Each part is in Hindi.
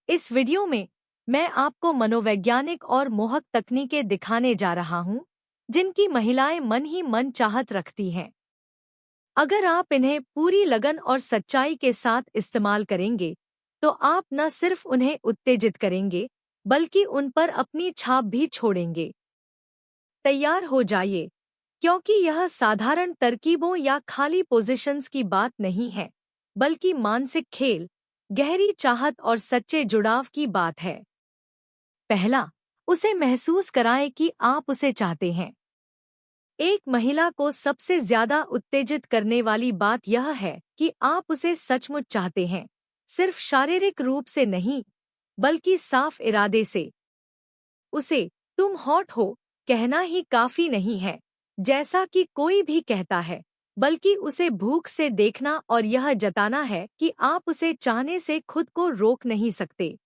इस वीडियो में मैं आपको मनोवैज्ञानिक और मोहक तकनीकें दिखाने जा रहा हूं, जिनकी महिलाएं मन ही मन चाहत रखती हैं। अगर आप इन्हें पूरी लगन और सच्चाई के साथ इस्तेमाल करेंगे, तो आप न सिर्फ उन्हें उत्तेजित करेंगे, बल्कि उन पर अपनी छाप भी छोड़ेंगे। तैयार हो जाइए, क्योंकि यह साधारण तरकीबों या खाली पोजीशंस की बात नहीं है, बल्कि मानसिक खेल, गहरी चाहत और सच्चे जुड़ाव की बात है। पहला, उसे महसूस कराएं कि आप उसे चाहते हैं। एक महिला को सबसे ज्यादा उत्तेजित करने वाली बात यह है कि आप उसे सचमुच चाहते हैं, सिर्फ शारीरिक रूप से नहीं, बल्कि साफ इरादे से। उसे तुम हॉट हो कहना ही काफी नहीं है, जैसा कि कोई भी कहता है, बल्कि उसे भूख से देखना और यह जताना है कि आप उसे चाहने से खुद को रोक नहीं सकते।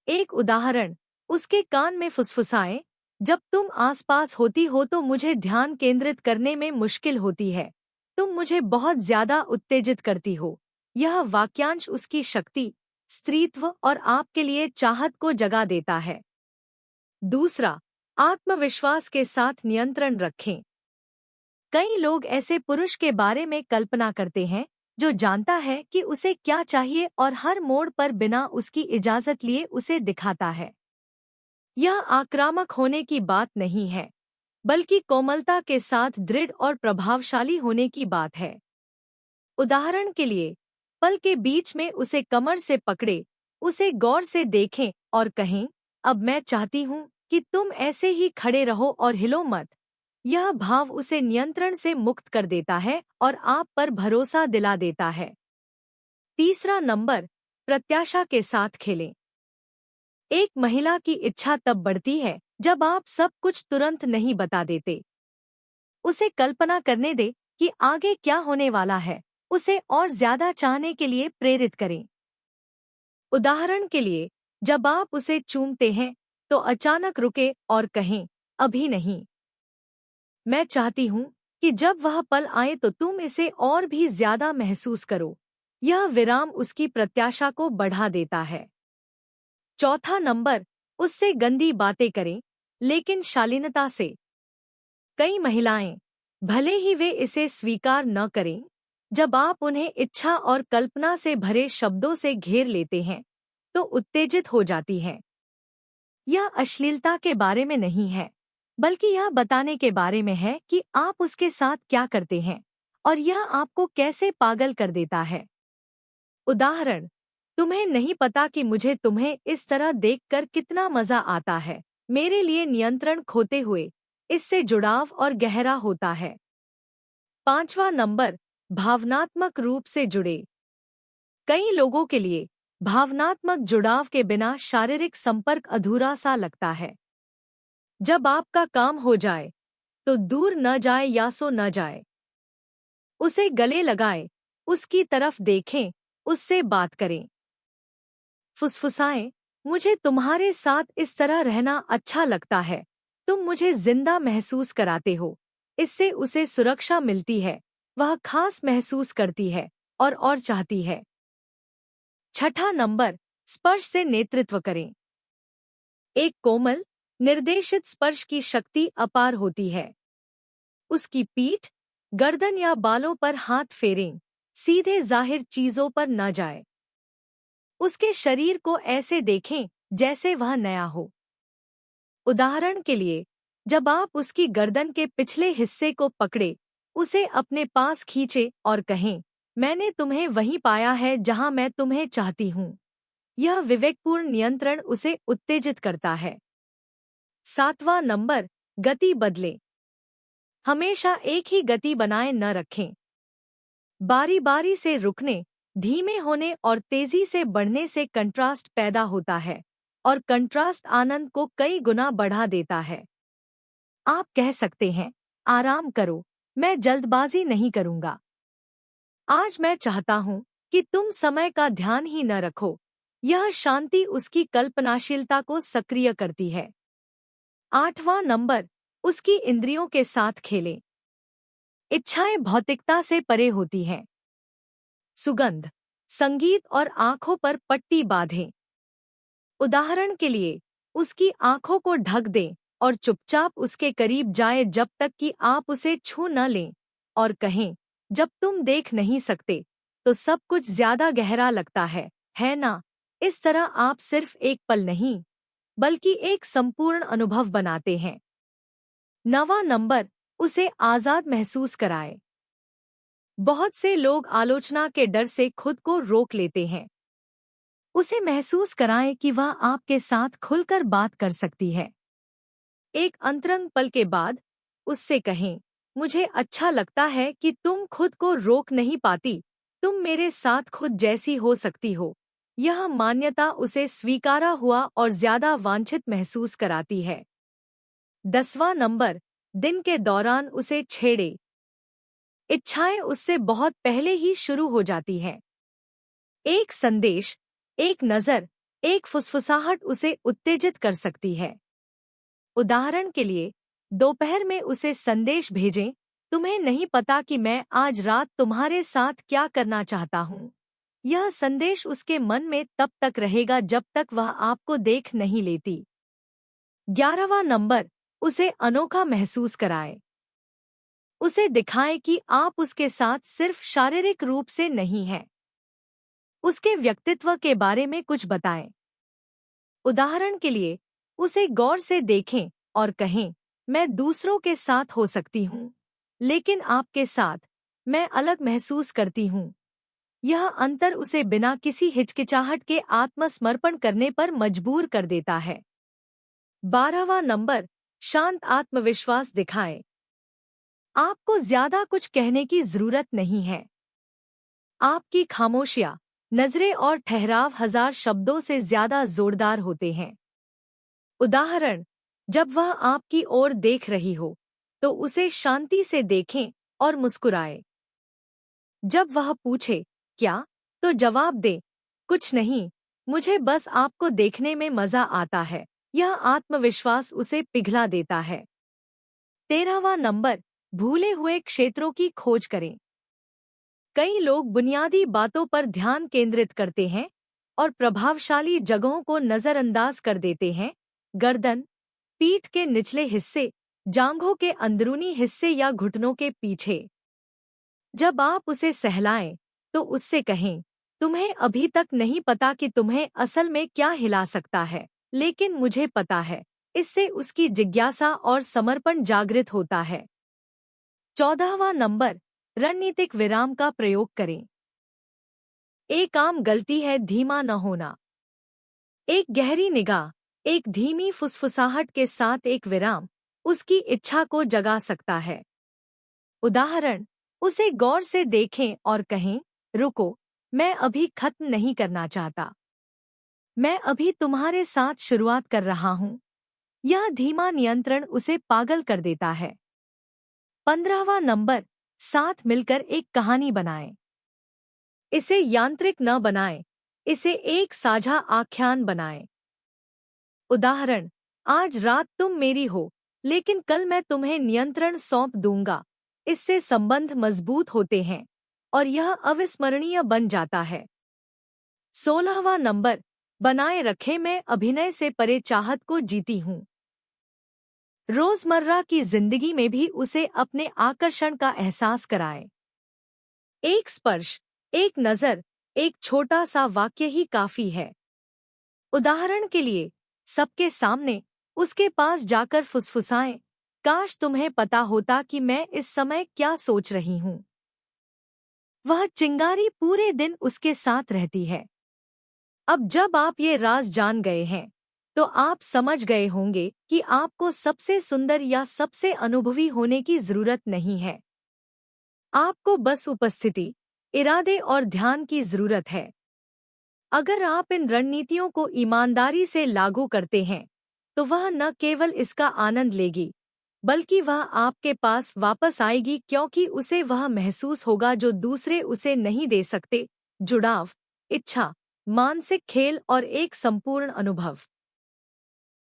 एक उदाहरण, उसके कान में फुसफुसाएं, जब तुम आसपास होती हो तो मुझे ध्यान केंद्रित करने में मुश्किल होती है। तुम मुझे बहुत ज्यादा उत्तेजित करती हो। यह वाक्यांश उसकी शक्ति, स्त्रीत्व और आपके लिए चाहत को जगा देता है। दूसरा, आत्मविश्वास के साथ नियंत्रण रखें। कई लोग ऐसे पुरुष के बारे में कल्पना करते हैं जो जानता है कि उसे क्या चाहिए और हर मोड़ पर बिना उसकी इजाजत लिए उसे दिखाता है। यह आक्रामक होने की बात नहीं है, बल्कि कोमलता के साथ दृढ़ और प्रभावशाली होने की बात है। उदाहरण के लिए, पल के बीच में उसे कमर से पकड़े, उसे गौर से देखें और कहें, अब मैं चाहती हूँ कि तुम ऐसे ही खड़े रहो और हिलो मत। यह भाव उसे नियंत्रण से मुक्त कर देता है और आप पर भरोसा दिला देता है। तीसरा नंबर, प्रत्याशा के साथ खेलें। एक महिला की इच्छा तब बढ़ती है जब आप सब कुछ तुरंत नहीं बता देते। उसे कल्पना करने दे कि आगे क्या होने वाला है, उसे और ज्यादा चाहने के लिए प्रेरित करें। उदाहरण के लिए, जब आप उसे चूमते हैं, तो अचानक रुके और कहें, अभी नहीं। मैं चाहती हूँ कि जब वह पल आए तो तुम इसे और भी ज्यादा महसूस करो। यह विराम उसकी प्रत्याशा को बढ़ा देता है। चौथा नंबर, उससे गंदी बातें करें, लेकिन शालीनता से। कई महिलाएं, भले ही वे इसे स्वीकार न करें, जब आप उन्हें इच्छा और कल्पना से भरे शब्दों से घेर लेते हैं, तो उत्तेजित हो जाती हैं। यह अश्लीलता के बारे में नहीं है, बल्कि यह बताने के बारे में है कि आप उसके साथ क्या करते हैं और यह आपको कैसे पागल कर देता है। उदाहरण, तुम्हें नहीं पता कि मुझे तुम्हें इस तरह देखकर कितना मजा आता है। मेरे लिए नियंत्रण खोते हुए इससे जुड़ाव और गहरा होता है। पांचवा नंबर, भावनात्मक रूप से जुड़े। कई लोगों के लिए भावनात्मक जुड़ाव के बिना शारीरिक संपर्क अधूरा सा लगता है। जब आपका काम हो जाए, तो दूर न जाए या सो न जाए। उसे गले लगाएं, उसकी तरफ देखें, उससे बात करें। फुसफुसाएं, मुझे तुम्हारे साथ इस तरह रहना अच्छा लगता है, तुम मुझे जिंदा महसूस कराते हो। इससे उसे सुरक्षा मिलती है, वह खास महसूस करती है और चाहती है। छठा नंबर, स्पर्श से नेतृत्व करें। एक कोमल, निर्देशित स्पर्श की शक्ति अपार होती है। उसकी पीठ, गर्दन या बालों पर हाथ फेरें, सीधे जाहिर चीजों पर न जाए। उसके शरीर को ऐसे देखें जैसे वह नया हो। उदाहरण के लिए, जब आप उसकी गर्दन के पिछले हिस्से को पकड़े, उसे अपने पास खींचे और कहें, मैंने तुम्हें वहीं पाया है जहां मैं तुम्हें चाहती हूँ। यह विवेकपूर्ण नियंत्रण उसे उत्तेजित करता है। सातवां नंबर, गति बदलें। हमेशा एक ही गति बनाए न रखें। बारी बारी से रुकने, धीमे होने और तेजी से बढ़ने से कंट्रास्ट पैदा होता है, और कंट्रास्ट आनंद को कई गुना बढ़ा देता है। आप कह सकते हैं, आराम करो, मैं जल्दबाजी नहीं करूंगा। आज मैं चाहता हूं कि तुम समय का ध्यान ही न रखो। यह शांति उसकी कल्पनाशीलता को सक्रिय करती है। आठवां नंबर, उसकी इंद्रियों के साथ खेलें। इच्छाएं भौतिकता से परे होती हैं। सुगंध, संगीत और आंखों पर पट्टी बांधें। उदाहरण के लिए, उसकी आंखों को ढक दें और चुपचाप उसके करीब जाएं जब तक कि आप उसे छू न लें और कहें, जब तुम देख नहीं सकते तो सब कुछ ज्यादा गहरा लगता है ना? इस तरह आप सिर्फ एक पल नहीं, बल्कि एक संपूर्ण अनुभव बनाते हैं। 9वां नंबर, उसे आजाद महसूस कराएं। बहुत से लोग आलोचना के डर से खुद को रोक लेते हैं। उसे महसूस कराएं कि वह आपके साथ खुलकर बात कर सकती है। एक अंतरंग पल के बाद उससे कहें, मुझे अच्छा लगता है कि तुम खुद को रोक नहीं पाती, तुम मेरे साथ खुद जैसी हो सकती हो। यह मान्यता उसे स्वीकारा हुआ और ज्यादा वांछित महसूस कराती है। 10वां नंबर, दिन के दौरान उसे छेड़े। इच्छाएं उससे बहुत पहले ही शुरू हो जाती हैं। एक संदेश, एक नज़र, एक फुसफुसाहट उसे उत्तेजित कर सकती है। उदाहरण के लिए, दोपहर में उसे संदेश भेजें, तुम्हें नहीं पता कि मैं आज रात तुम्हारे साथ क्या करना चाहता हूँ। यह संदेश उसके मन में तब तक रहेगा जब तक वह आपको देख नहीं लेती। 11वां नंबर, उसे अनोखा महसूस कराएं। उसे दिखाएं कि आप उसके साथ सिर्फ शारीरिक रूप से नहीं हैं। उसके व्यक्तित्व के बारे में कुछ बताएं। उदाहरण के लिए, उसे गौर से देखें और कहें, मैं दूसरों के साथ हो सकती हूँ, लेकिन आपके साथ मैं अलग महसूस करती हूँ। यह अंतर उसे बिना किसी हिचकिचाहट के आत्मसमर्पण करने पर मजबूर कर देता है। 12वां नंबर, शांत आत्मविश्वास दिखाएं। आपको ज्यादा कुछ कहने की जरूरत नहीं है। आपकी खामोशियां, नजरें और ठहराव 1000 शब्दों से ज्यादा जोरदार होते हैं। उदाहरण, जब वह आपकी ओर देख रही हो तो उसे शांति से देखें और मुस्कुराएं। जब वह पूछे, क्या, तो जवाब दे, कुछ नहीं, मुझे बस आपको देखने में मजा आता है। यह आत्मविश्वास उसे पिघला देता है। 13वां नंबर, भूले हुए क्षेत्रों की खोज करें। कई लोग बुनियादी बातों पर ध्यान केंद्रित करते हैं और प्रभावशाली जगहों को नजरअंदाज कर देते हैं। गर्दन, पीठ के निचले हिस्से, जांघों के अंदरूनी हिस्से या घुटनों के पीछे। जब आप उसे सहलाएं तो उससे कहें, तुम्हें अभी तक नहीं पता कि तुम्हें असल में क्या हिला सकता है, लेकिन मुझे पता है। इससे उसकी जिज्ञासा और समर्पण जागृत होता है। 14वां नंबर, रणनीतिक विराम का प्रयोग करें। एक आम गलती है धीमा न होना। एक गहरी निगाह, एक धीमी फुसफुसाहट के साथ एक विराम उसकी इच्छा को जगा सकता है। उदाहरण, उसे गौर से देखें और कहें, रुको, मैं अभी खत्म नहीं करना चाहता, मैं अभी तुम्हारे साथ शुरुआत कर रहा हूँ। यह धीमा नियंत्रण उसे पागल कर देता है। 15वां नंबर, साथ मिलकर एक कहानी बनाएं। इसे यांत्रिक न बनाएं, इसे एक साझा आख्यान बनाएं। उदाहरण, आज रात तुम मेरी हो, लेकिन कल मैं तुम्हें नियंत्रण सौंप दूंगा। इससे संबंध मजबूत होते हैं और यह अविस्मरणीय बन जाता है। 16वां नंबर, बनाए रखे मैं अभिनय से परे चाहत को जीती हूँ। रोजमर्रा की जिंदगी में भी उसे अपने आकर्षण का एहसास कराएं। एक स्पर्श, एक नजर, एक छोटा सा वाक्य ही काफी है। उदाहरण के लिए, सबके सामने उसके पास जाकर फुसफुसाएं, काश तुम्हें पता होता कि मैं इस समय क्या सोच रही हूँ। वह चिंगारी पूरे दिन उसके साथ रहती है। अब जब आप ये राज जान गए हैं तो आप समझ गए होंगे कि आपको सबसे सुंदर या सबसे अनुभवी होने की जरूरत नहीं है। आपको बस उपस्थिति, इरादे और ध्यान की जरूरत है। अगर आप इन रणनीतियों को ईमानदारी से लागू करते हैं तो वह न केवल इसका आनंद लेगी, बल्कि वह आपके पास वापस आएगी, क्योंकि उसे वह महसूस होगा जो दूसरे उसे नहीं दे सकते, जुड़ाव, इच्छा, मानसिक खेल और एक संपूर्ण अनुभव।